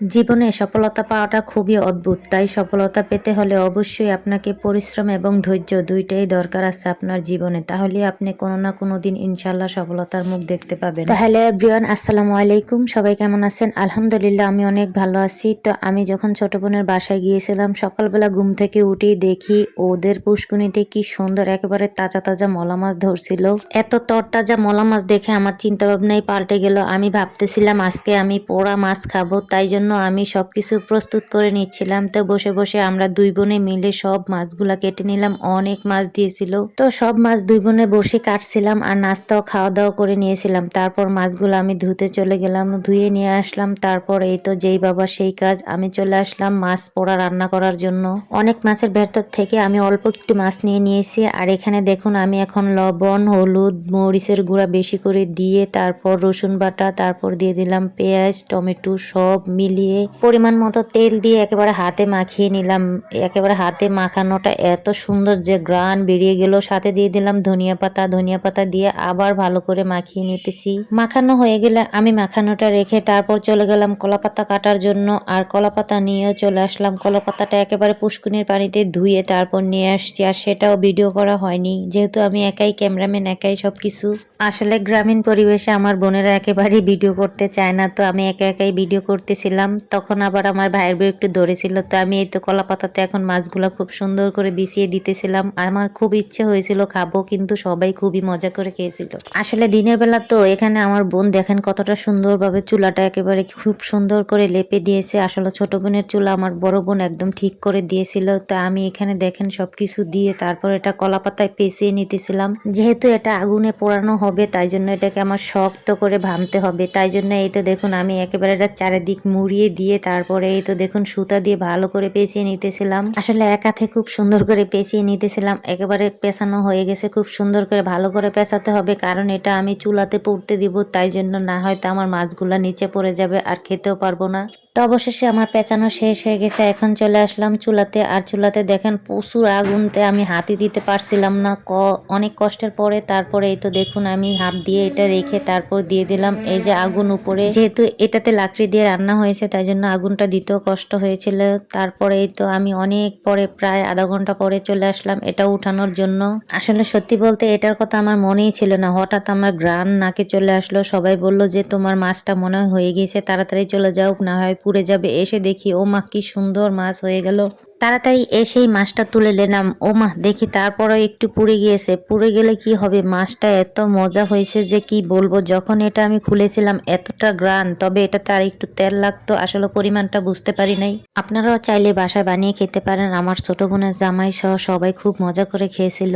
জীবনে সফলতা পাওয়াটা খুবই অদ্ভুত। তাই সফলতা পেতে হলে অবশ্যই আপনাকে পরিশ্রম এবং ধৈর্য ২ টাই দরকার আছে আপনার জীবনে। তাহলেই আপনি কোনো না কোনো দিন ইনশাআল্লাহ সফলতার মুখ দেখতে পাবেন। তো হ্যালো এভরিওয়ান, আসসালামু আলাইকুম। সবাই কেমন আছেন? আলহামদুলিল্লাহ আমি অনেক ভালো আছি। তো আমি যখন ছোট বোনের বাসায় গিয়েছিলাম, সকালবেলা ঘুম থেকে উঠেই দেখি ওদের পুষ্কুনিতে কি সুন্দর একেবারে তাজা তাজা মলা মাছ ধরছিল। এত তরতাজা মলা মাছ দেখে আমার চিন্তা ভাবনাই পাল্টে গেল। আমি ভাবতেছিলাম আজকে আমি পোড়া মাছ খাবো, তাই জন্য আমি সবকিছু প্রস্তুত করে নিচ্ছিলাম। তো বসে বসে আমরা ২ বোনে মিলে সব মাছগুলা কেটে নিলাম। অনেক মাছ দিয়েছিল, তো সব মাছ ২ বোনে বসে কাটছিলাম আর নাস্তাও খাওয়া দাওয়া করে নিয়েছিলাম। তারপর মাছগুলো আমি ধুতে চলে গেলাম, ধুয়ে নিয়ে আসলাম। তারপর এই তো যেই বাবা সেই কাজ, আমি চলে আসলাম মাছ পোড়া রান্না করার জন্য। অনেক মাছের ভেতর থেকে আমি অল্প একটু মাছ নিয়ে নিয়েছি। আর এখানে দেখুন আমি এখন লবণ, হলুদ, মরিচের গুঁড়া বেশি করে দিয়ে, তারপর রসুন বাটা, তারপর দিয়ে দিলাম পেঁয়াজ, টমেটো সব মিলিয়ে পরিমাণ মতো তেল দিয়ে একেবারে হাতে মাখিয়ে নিলাম। একেবারে হাতে মাখানোটা এত সুন্দর যে গ্রান বেরিয়ে গেল। সাথে দিয়ে দিলাম ধনিয়া পাতা দিয়ে আবার ভালো করে মাখিয়ে নিতেছি। মাখানো হয়ে গেলে আমি মাখানোটা রেখে তারপর চলে গেলাম কলাপাতা কাটার জন্য। আর কলাপাতা নিয়েও চলে আসলাম। কলাপাতাটা একেবারে পুষ্কুনির পানিতে ধুয়ে তারপর নিয়ে আসছি। আর সেটাও ভিডিও করা হয়নি, যেহেতু আমি একাই ক্যামেরাম্যান, একাই সবকিছু। আসলে গ্রামীণ পরিবেশে আমার বোনেরা একেবারেই ভিডিও করতে চায় না, তো আমি একা একাই ভিডিও করতেছিলাম। তখন আবার আমার ভাইয়ের বউ একটু ধরেছিল, তো আমি এই তো কলা পাতাতে এখন মাছগুলা খুব সুন্দর করে বিছিয়ে দিতেছিলাম। আমার খুব ইচ্ছে হয়েছিল খাবো, কিন্তু সবাই খুবই মজা করে খেয়েছিল। আসলে দিনের বেলা তো এখানে আমার বোন দেখেন কতটা সুন্দরভাবে চুলাটা একেবারে খুব সুন্দর করে লেপে দিয়েছে। আসলে ছোট বোনের চুলা আমার বড় বোন একদম ঠিক করে দিয়েছিল। তা আমি এখানে দেখেন সবকিছু দিয়ে তারপর এটা কলা পাতায় পেঁচিয়ে নিতেছিলাম। যেহেতু এটা আগুনে পোড়ানো হবে, তাই জন্য এটাকে আমার শক্ত করে ভাঙতে হবে। তাই জন্য এই তো দেখুন আমি একেবারে এটা চারিদিক মুড়িয়ে দিয়ে তারপরে এই তো দেখুন সুতা দিয়ে ভালো করে পেঁচিয়ে নিতেছিলাম। আসলে এক হাতে খুব সুন্দর করে পেঁচিয়ে নিতেছিলাম। একেবারে পেঁচানো হয়ে গেছে, খুব সুন্দর করে ভালো করে পেঁচাতে হবে, কারণ এটা আমি চুলাতে পুড়তে দিব। তাই জন্য না হয়তো আমার মাছগুলা নিচে পড়ে যাবে আর খেতেও পারবো না। তো অবশেষে আমার পেঁচানো শেষ হয়ে গেছে। এখন চলে আসলাম চুলাতে। আর চুলাতে দেখেন প্রচুর আগুনতে আমি হাতই দিতে পারছিলাম না। অনেক কষ্টের পরে তারপরে এই তো দেখুন আমি হাত দিয়ে এটা রেখে তারপর দিয়ে দিলাম এই যে আগুন উপরে। যেহেতু এটাতে লাকড়ি দিয়ে রান্না হয়েছে, তাই জন্য আগুনটা দিতেও কষ্ট হয়েছিল। তারপরে এই তো আমি অনেক পরে প্রায় আধা ঘন্টা পরে চলে আসলাম এটা উঠানোর জন্য। আসলে সত্যি বলতে এটার কথা আমার মনেই ছিল না, হঠাৎ আমার ঘ্রাণ নাকে চলে আসলো। সবাই বলল যে তোমার মাছটা মনে হয় হয়ে গেছে, তাড়াতাড়ি চলে যাও, না হয় পুড়ে যাবে। এসে দেখি ও মা কি সুন্দর মাছ হয়ে গেল। তাড়াতাড়ি এসেই মাছটা তুলে নিলাম। ও মা দেখি তারপরেও একটু পুড়ে গিয়েছে। পুড়ে গেলে কি হবে, মাছটা এত মজা হয়েছে যে কি বলবো। যখন এটা আমি খুলেছিলাম এতটা গ্রান, তবে এটাতে আর একটু তেল লাগতো, আসলে পরিমাণটা বুঝতে পারি নাই। আপনারাও চাইলে বাসায় বানিয়ে খেতে পারেন। আমার ছোট বোনের জামাই সহ সবাই খুব মজা করে খেয়েছিল।